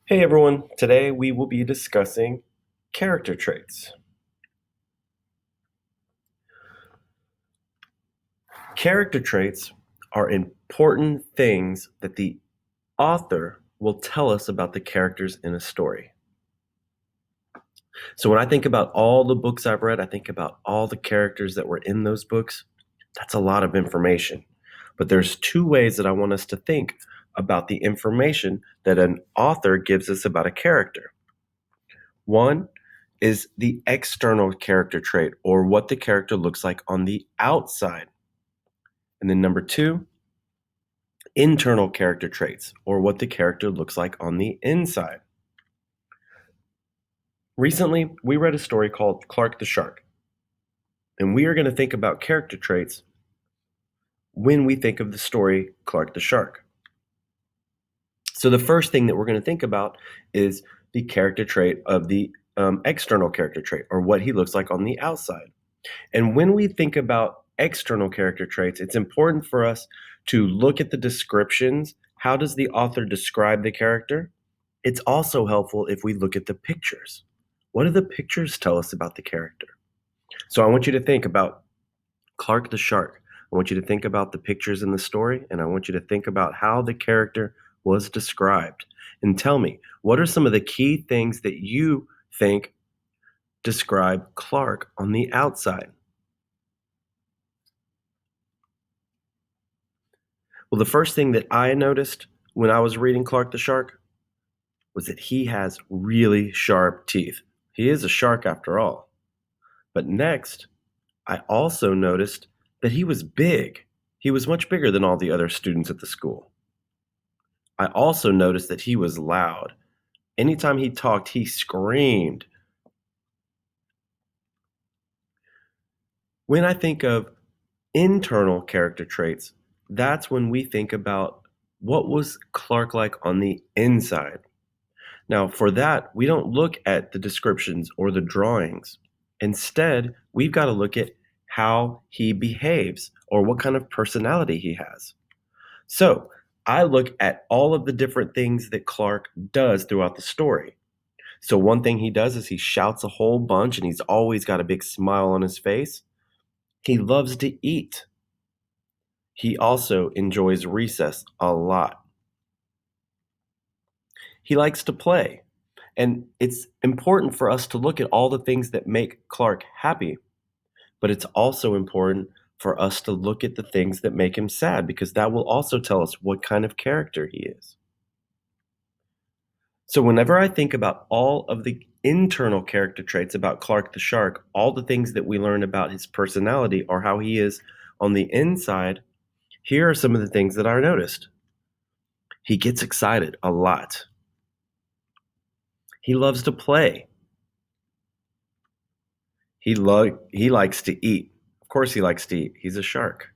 Hey everyone, today we will be discussing character traits. Character traits are important things that the author will tell us about the characters in a story. So when I think about all the books I've read, I think about all the characters that were in those books. That's a lot of information. But there's two ways that I want us to think about the information that an author gives us about a character. One is the external character trait, or what the character looks like on the outside. And then number two, internal character traits, or what the character looks like on the inside. Recently, we read a story called Clark the Shark, and we are going to think about character traits when we think of the story Clark the Shark. So, the first thing that we're going to think about is the character trait of the external character trait, or what he looks like on the outside. And when we think about external character traits, it's important for us to look at the descriptions. How does the author describe the character? It's also helpful if we look at the pictures. What do the pictures tell us about the character? So I want you to think about Clark the Shark. I want you to think about the pictures in the story, and I want you to think about how the character was described. And tell me, what are some of the key things that you think describe Clark on the outside? Well, the first thing that I noticed when I was reading Clark the Shark was that he has really sharp teeth. He is a shark after all. But next, I also noticed that he was big. He was much bigger than all the other students at the school. I also noticed that he was loud. Anytime he talked, he screamed. When I think of internal character traits, that's when we think about what was Clark like on the inside. Now, for that, we don't look at the descriptions or the drawings. Instead, we've got to look at how he behaves or what kind of personality he has. So, I look at all of the different things that Clark does throughout the story. So, one thing he does is he shouts a whole bunch and he's always got a big smile on his face. He loves to eat. He also enjoys recess a lot. He likes to play. And it's important for us to look at all the things that make Clark happy, but it's also important for us to look at the things that make him sad because that will also tell us what kind of character he is. So, whenever I think about all of the internal character traits about Clark the Shark, all the things that we learn about his personality or how he is on the inside, here are some of the things that I noticed. He gets excited a lot. He loves to play. He likes to eat. Of course he likes to eat. He's a shark.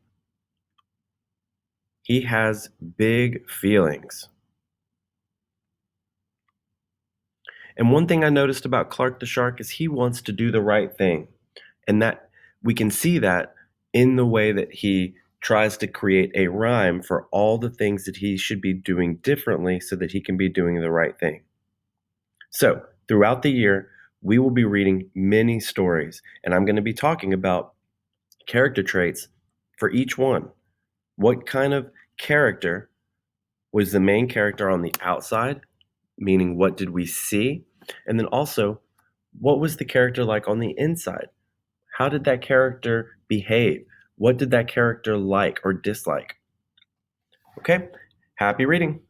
He has big feelings. And one thing I noticed about Clark the Shark is he wants to do the right thing. And that we can see that in the way that he tries to create a rhyme for all the things that he should be doing differently so that he can be doing the right thing. So, throughout the year, we will be reading many stories, and I'm going to be talking about character traits for each one. What kind of character was the main character on the outside? Meaning, what did we see? And then also, what was the character like on the inside? How did that character behave? What did that character like or dislike? Okay, happy reading.